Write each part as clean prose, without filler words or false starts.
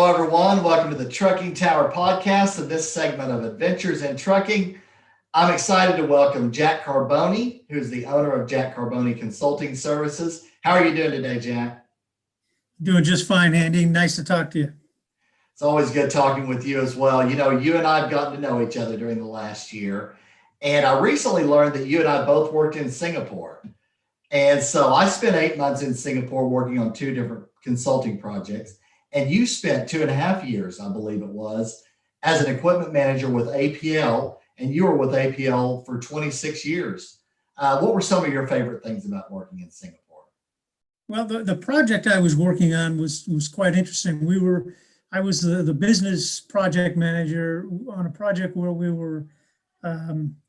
Hello, everyone. Welcome to the Trucking Tower podcast of this segment of Adventures in Trucking. I'm excited to welcome Jack Carbone, who's the owner of Jack Carbone Consulting Services. How are you doing today, Jack? Doing just fine, Andy. Nice to talk to you. It's always good talking with you as well. You know, you and I have gotten to know each other during the last year, and I recently learned that you and I both worked in Singapore. And so I spent 8 months in Singapore working on two different consulting projects. And you spent 2.5 years, I believe it was, as an equipment manager with APL, and you were with APL for 26 years. What were some of your favorite things about working in Singapore? Well, the project I was working on was quite interesting. I was the business project manager on a project where we were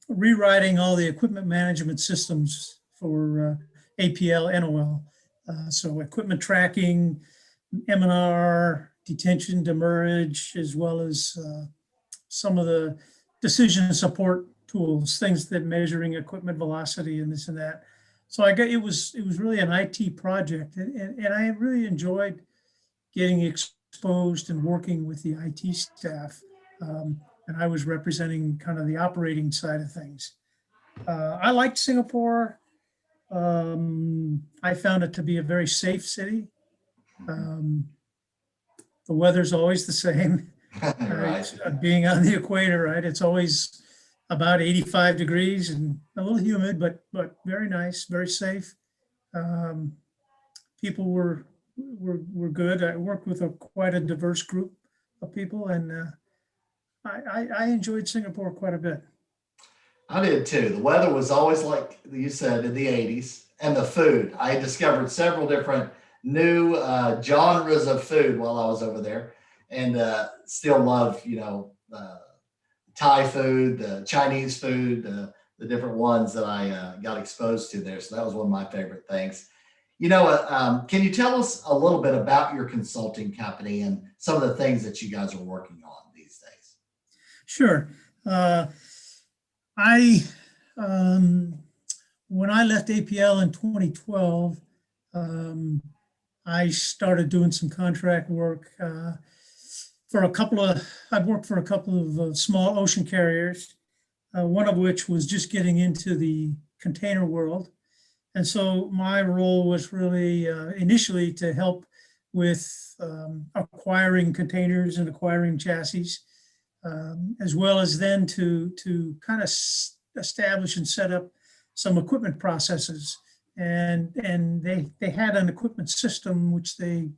rewriting all the equipment management systems for APL NOL. So equipment tracking, M&R, detention, demurrage, as well as some of the decision support tools, things that measuring equipment velocity and this and that. So it was really an IT project, and I really enjoyed getting exposed and working with the IT staff. And I was representing kind of the operating side of things. I liked Singapore. I found it to be a very safe city. The weather's always the same. Right. Being on the equator, right? It's always about 85 degrees and a little humid, but very nice, very safe. People were good. I worked with quite a diverse group of people, and I enjoyed Singapore quite a bit. I did too. The weather was always, like you said, in the 80s, and the food. I discovered several different new genres of food while I was over there, and still love, Thai food, the Chinese food, the different ones that I got exposed to there. So that was one of my favorite things. Can you tell us a little bit about your consulting company and some of the things that you guys are working on these days? Sure. I when I left APL in 2012, I started doing some contract work I've worked for a couple of small ocean carriers, one of which was just getting into the container world. And so my role was really initially to help with acquiring containers and acquiring chassis, as well as then to kind of establish and set up some equipment processes. And they had an equipment system which they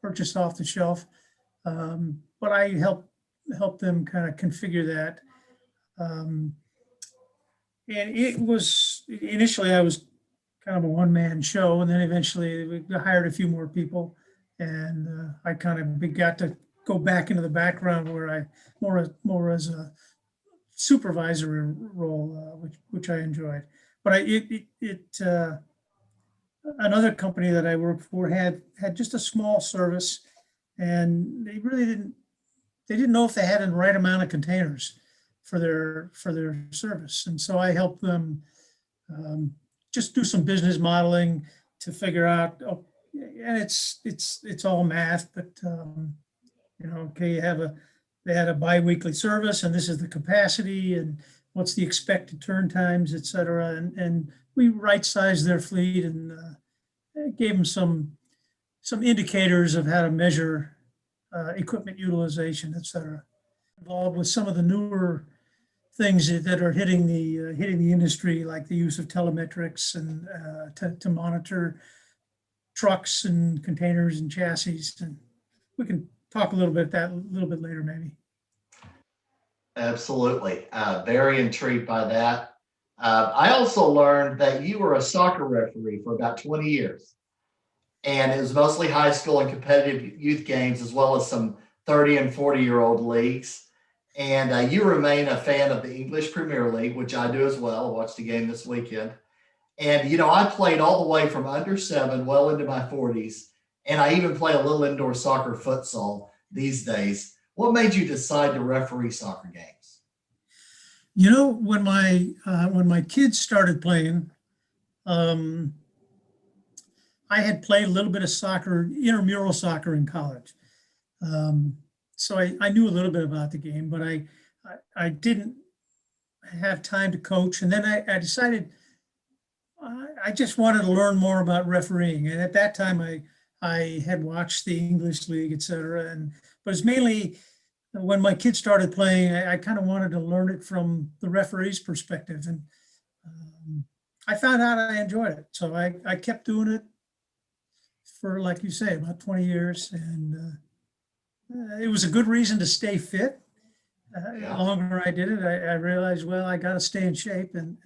purchased off the shelf, but I helped them kind of configure that. And it was initially I was kind of a one-man show, and then eventually we hired a few more people, and I kind of got to go back into the background where I more as a supervisory role, which I enjoyed. But another company that I worked for had just a small service, and they didn't know if they had the right amount of containers for their service, and so I helped them just do some business modeling to figure out. And it's all math, but okay, they had a biweekly service, and this is the capacity, and what's the expected turn times, et cetera. And we right-sized their fleet and gave them some indicators of how to measure equipment utilization, et cetera. Involved with some of the newer things that are hitting the industry, like the use of telemetrics and to monitor trucks and containers and chassis. And we can talk a little bit later, maybe. Absolutely. Very intrigued by that. I also learned that you were a soccer referee for about 20 years. And it was mostly high school and competitive youth games, as well as some 30 and 40-year-old leagues. And you remain a fan of the English Premier League, which I do as well. I watched the game this weekend. And, I played all the way from under 7 well into my 40s. And I even play a little indoor soccer futsal these days. What made you decide to referee soccer games? When my kids started playing, I had played a little bit of soccer, intramural soccer in college. So I knew a little bit about the game, but I didn't have time to coach. And then I decided I just wanted to learn more about refereeing. And at that time, I had watched the English League, et cetera. But it's mainly when my kids started playing, I kind of wanted to learn it from the referee's perspective. And I found out I enjoyed it. So I kept doing it for, like you say, about 20 years. And it was a good reason to stay fit. The Yeah. longer I did it, I realized, well, I got to stay in shape, and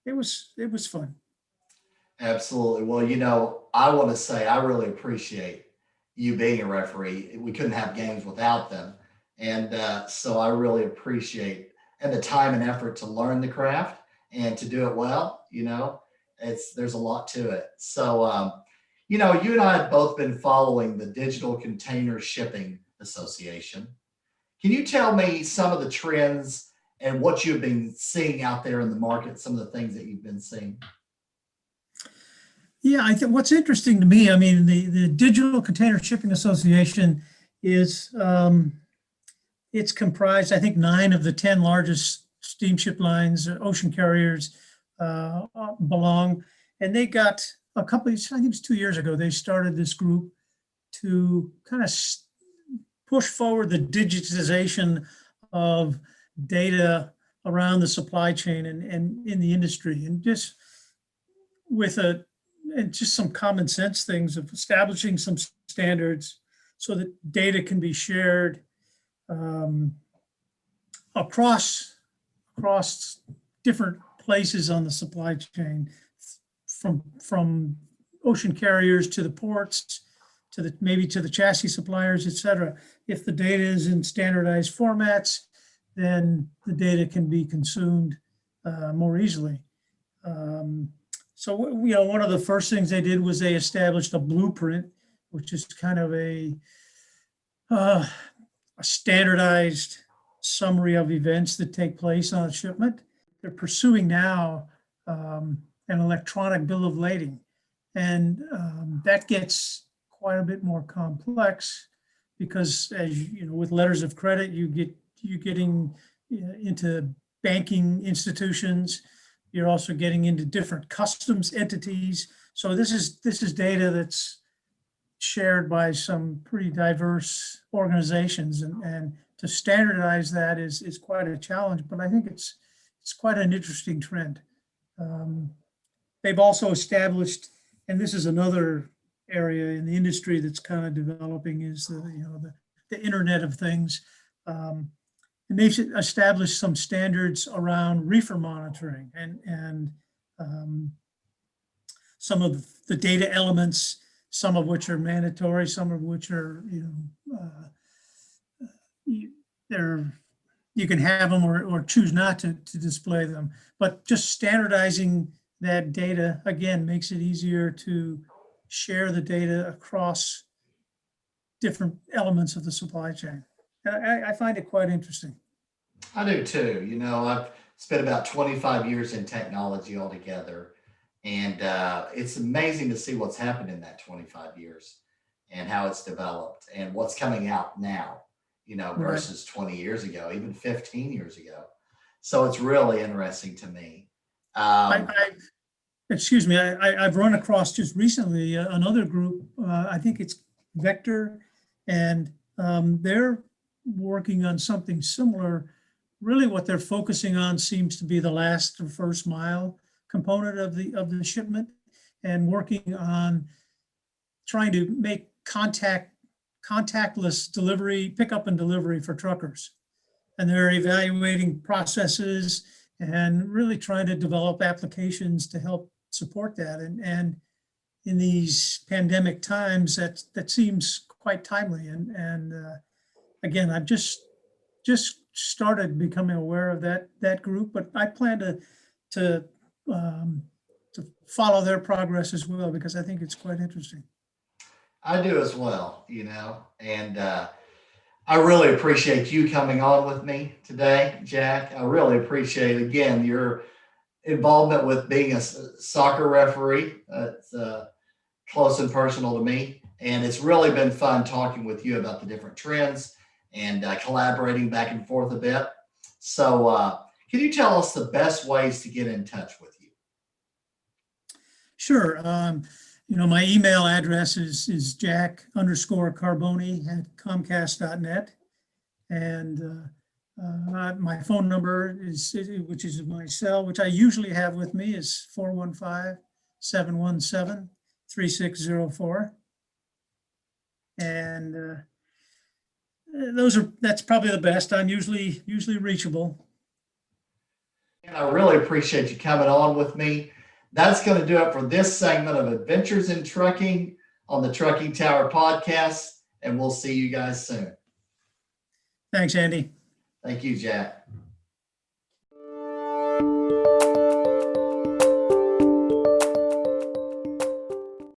it was fun. Absolutely. Well, I want to say I really appreciate you being a referee. We couldn't have games without them. And so I really appreciate and the time and effort to learn the craft and to do it well. There's a lot to it. So, you and I have both been following the Digital Container Shipping Association. Can you tell me some of the trends and what you've been seeing out there in the market, some of the things that you've been seeing? Yeah, I think what's interesting to me, I mean, the Digital Container Shipping Association is it's comprised, I think, 9 of the 10 largest steamship lines, ocean carriers belong, and they got a couple. I think it was 2 years ago. They started this group to kind of push forward the digitization of data around the supply chain and in the industry, and just just some common sense things of establishing some standards so that data can be shared across different places on the supply chain, from ocean carriers to the ports, to maybe to the chassis suppliers, et cetera. If the data is in standardized formats, then the data can be consumed more easily. So, one of the first things they did was they established a blueprint, which is kind of a standardized summary of events that take place on a shipment. They're pursuing now an electronic bill of lading, and that gets quite a bit more complex because, as you know, with letters of credit, you're getting into banking institutions. You're also getting into different customs entities. So this is data that's shared by some pretty diverse organizations, and to standardize that is quite a challenge. But I think it's quite an interesting trend. They've also established, and this is another area in the industry that's kind of developing, is the Internet of Things. And they've established some standards around reefer monitoring and some of the data elements, some of which are mandatory, some of which are, you can have them or choose not to display them. But just standardizing that data, again, makes it easier to share the data across different elements of the supply chain. And I find it quite interesting. I do too. I've spent about 25 years in technology altogether, and it's amazing to see what's happened in that 25 years and how it's developed and what's coming out now, versus 20 years ago, even 15 years ago. So it's really interesting to me. Excuse me, I've run across just recently another group, I think it's Vector, and they're working on something similar. Really what they're focusing on seems to be the last or first mile component of the shipment, and working on trying to make contactless delivery, pickup and delivery for truckers. And they're evaluating processes and really trying to develop applications to help support that. And in these pandemic times, that seems quite timely. And again, I've just started becoming aware of that group, but I plan to follow their progress as well, because I think it's quite interesting. I do as well, and I really appreciate you coming on with me today, Jack. I really appreciate, again, your involvement with being a soccer referee. It's close and personal to me. And it's really been fun talking with you about the different trends and collaborating back and forth a bit. So can you tell us the best ways to get in touch with you? Sure. My email address is jack_carbone@comcast.net. And my phone number which is my cell, which I usually have with me, is 415-717-3604. And that's probably the best. I'm usually reachable. And I really appreciate you coming on with me. That's going to do it for this segment of Adventures in Trucking on the Trucking Tower podcast. And we'll see you guys soon. Thanks, Andy. Thank you, Jack.